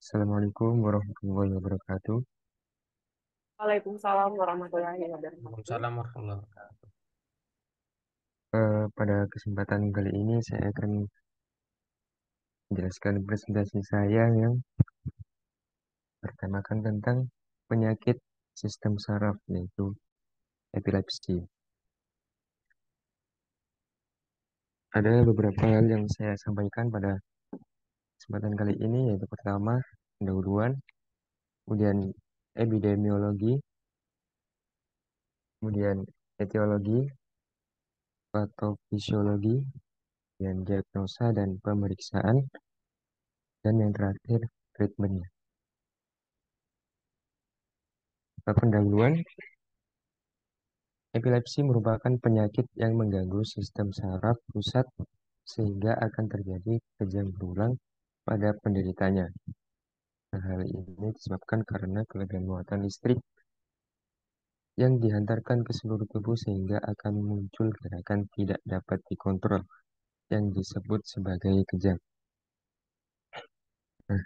Assalamualaikum warahmatullahi wabarakatuh. Waalaikumsalam warahmatullahi wabarakatuh. Waalaikumsalam warahmatullahi wabarakatuh. Pada kesempatan kali ini saya akan menjelaskan presentasi saya yang bertemakan tentang penyakit sistem saraf, yaitu epilepsi. Ada beberapa hal yang saya sampaikan pada kesempatan kali ini, yaitu pertama, pendahuluan, kemudian epidemiologi, kemudian etiologi, patofisiologi, dan diagnosa dan pemeriksaan, dan yang terakhir, treatmentnya. Pendahuluan, epilepsi merupakan penyakit yang mengganggu sistem saraf pusat sehingga akan terjadi kejang berulang pada penderitanya. Nah, hal ini disebabkan karena kelebihan muatan listrik yang dihantarkan ke seluruh tubuh sehingga akan muncul gerakan tidak dapat dikontrol yang disebut sebagai kejang. Nah,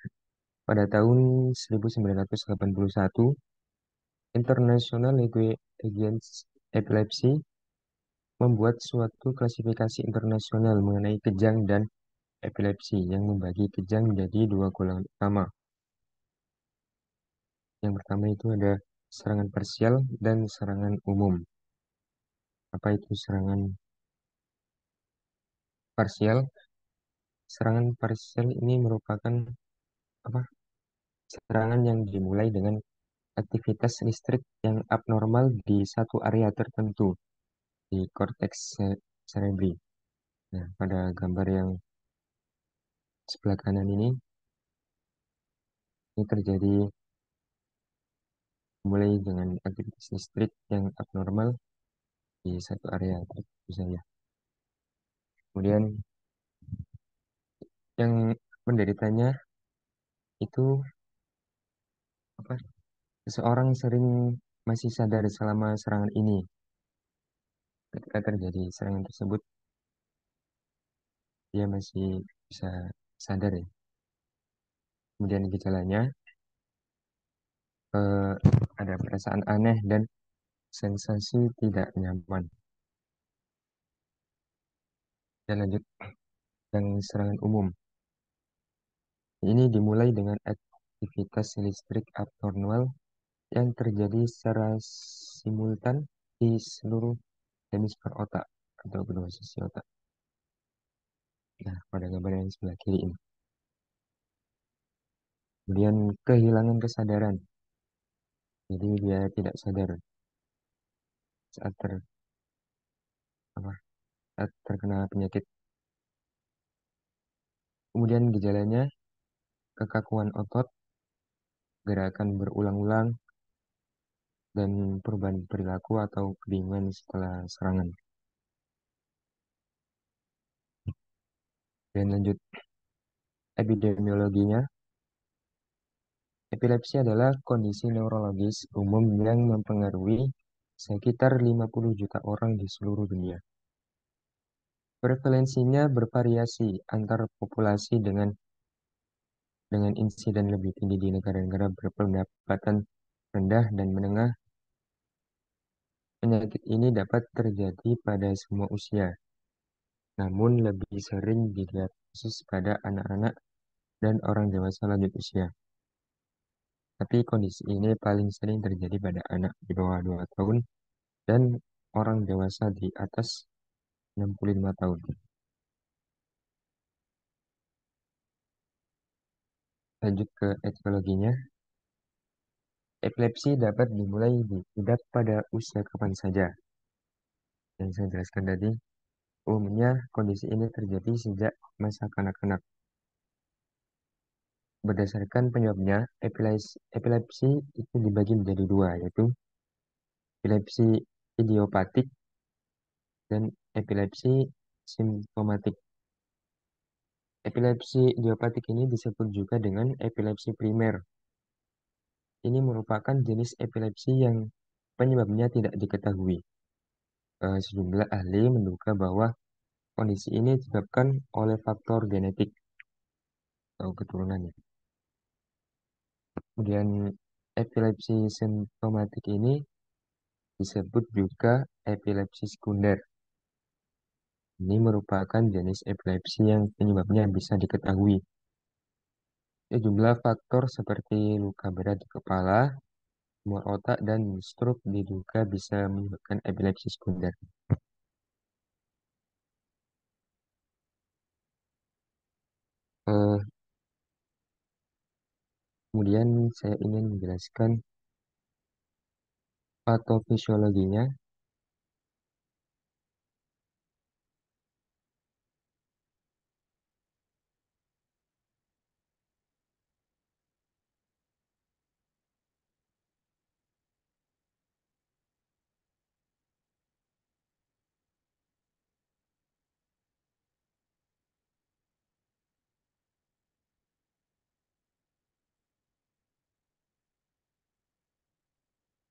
pada tahun 1981, International League Against Epilepsy membuat suatu klasifikasi internasional mengenai kejang dan epilepsi yang membagi kejang menjadi dua golongan utama. Yang pertama itu ada serangan parsial dan serangan umum. Apa itu serangan parsial? Serangan parsial ini merupakan apa? Serangan yang dimulai dengan aktivitas listrik yang abnormal di satu area tertentu di korteks cerebri. Nah, pada gambar yang sebelah kanan ini terjadi mulai dengan aktivitas listrik yang abnormal di satu area tertentu saja. Kemudian yang menderitanya itu apa? Seseorang sering masih sadar selama serangan ini. Ketika terjadi serangan tersebut, dia masih bisa sadar ya. Kemudian gejalanya eh, ada perasaan aneh dan sensasi tidak nyaman. Dan lanjut yang serangan umum. Ini dimulai dengan aktivitas listrik abnormal yang terjadi secara simultan di seluruh hemisfer otak atau kedua sisi otak. Nah, pada gambar yang sebelah kiri ini. Kemudian kehilangan kesadaran. Jadi dia tidak sadar saat apa, saat terkena penyakit. Kemudian gejalanya kekakuan otot, gerakan berulang-ulang, dan perubahan perilaku atau kebingungan setelah serangan. Dan lanjut epidemiologinya. Epilepsi adalah kondisi neurologis umum yang mempengaruhi sekitar 50 juta orang di seluruh dunia. Prevalensinya bervariasi antar populasi dengan insiden lebih tinggi di negara-negara berpendapatan rendah dan menengah. Penyakit ini dapat terjadi pada semua usia, namun lebih sering didiagnosis pada anak-anak dan orang dewasa lanjut usia. Tapi kondisi ini paling sering terjadi pada anak di bawah 2 tahun dan orang dewasa di atas 65 tahun. Lanjut ke etiologinya. Epilepsi dapat dimulai diidap pada usia kapan saja. Yang saya jelaskan tadi, umumnya kondisi ini terjadi sejak masa kanak-kanak. Berdasarkan penyebabnya, epilepsi itu dibagi menjadi dua, yaitu epilepsi idiopatik dan epilepsi simptomatik. Epilepsi idiopatik ini disebut juga dengan epilepsi primer. Ini merupakan jenis epilepsi yang penyebabnya tidak diketahui. Sejumlah ahli menduga bahwa kondisi ini disebabkan oleh faktor genetik atau keturunannya. Kemudian epilepsi simptomatik ini disebut juga epilepsi sekunder. Ini merupakan jenis epilepsi yang penyebabnya bisa diketahui. Sejumlah faktor seperti luka berat di kepala, tumor otak, dan stroke diduga bisa menyebabkan epilepsi sekunder. Eh, Kemudian saya ingin menjelaskan patofisiologinya.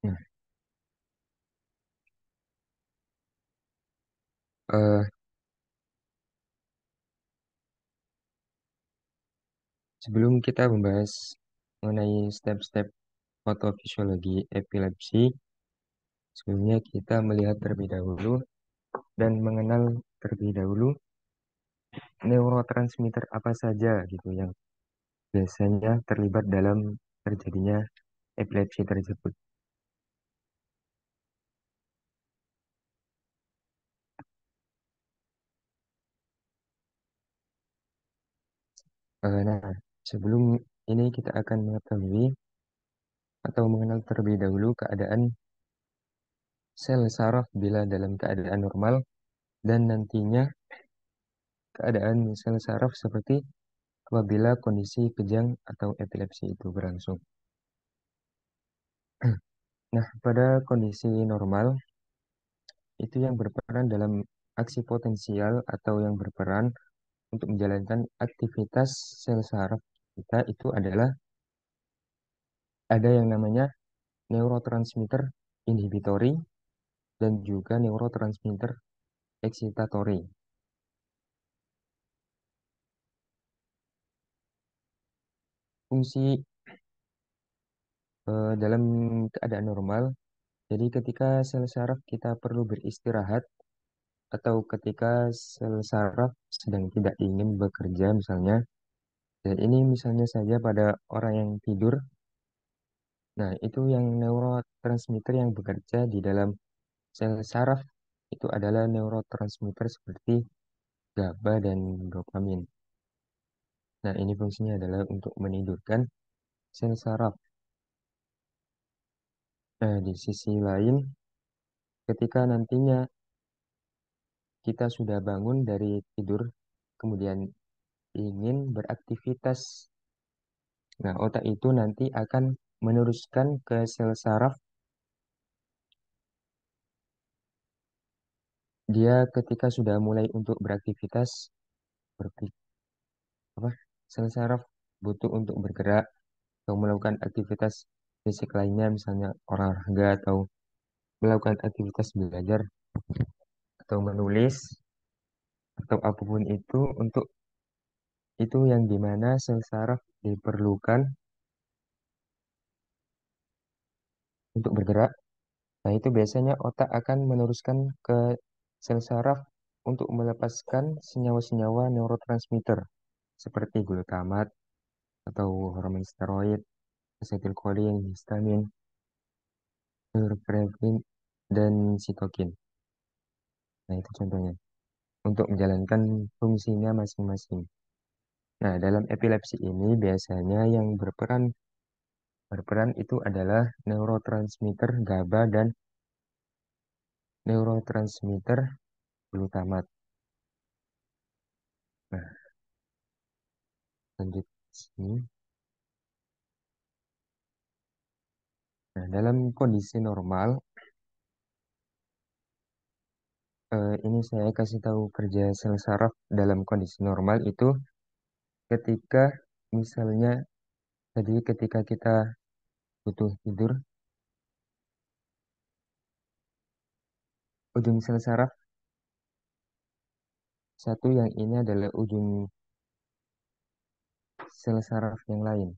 Nah, eh, sebelum kita membahas mengenai step-step patofisiologi epilepsi, sebelumnya kita melihat terlebih dahulu dan mengenal terlebih dahulu neurotransmitter apa saja gitu yang biasanya terlibat dalam terjadinya epilepsi tersebut. Nah, sebelum ini kita akan mengetahui atau mengenal terlebih dahulu keadaan sel saraf bila dalam keadaan normal dan nantinya keadaan sel saraf seperti apabila kondisi kejang atau epilepsi itu berlangsung. Nah, pada kondisi normal itu yang berperan dalam aksi potensial atau yang berperan untuk menjalankan aktivitas sel saraf kita itu adalah ada yang namanya neurotransmitter inhibitory dan juga neurotransmitter excitatory. Fungsi dalam keadaan normal, jadi ketika sel saraf kita perlu beristirahat atau ketika sel saraf sedang tidak ingin bekerja misalnya, dan ini misalnya saja pada orang yang tidur, nah itu yang neurotransmitter yang bekerja di dalam sel saraf itu adalah neurotransmitter seperti GABA dan dopamin. Nah, ini fungsinya adalah untuk menidurkan sel saraf. Nah, di sisi lain, ketika nantinya kita sudah bangun dari tidur, kemudian ingin beraktivitas, nah otak itu nanti akan meneruskan ke sel saraf. Dia ketika sudah mulai untuk beraktivitas, berpik- apa, sel saraf butuh untuk bergerak atau melakukan aktivitas fisik lainnya, misalnya olahraga atau melakukan aktivitas belajar atau menulis atau apapun itu untuk itu yang dimana sel saraf diperlukan untuk bergerak. Nah, itu biasanya otak akan meneruskan ke sel saraf untuk melepaskan senyawa-senyawa neurotransmitter seperti glutamat atau hormon steroid, asetilkolin, histamin, norepinefrin, dan sitokin. Nah, itu contohnya untuk menjalankan fungsinya masing-masing. Nah, dalam epilepsi ini biasanya yang berperan itu adalah neurotransmitter GABA dan neurotransmitter glutamat. Nah, lanjut sini. Nah, dalam kondisi normal, ini saya kasih tahu kerja sel saraf dalam kondisi normal itu ketika misalnya tadi ketika kita butuh tidur, ujung sel saraf satu yang ini adalah ujung sel saraf yang lain.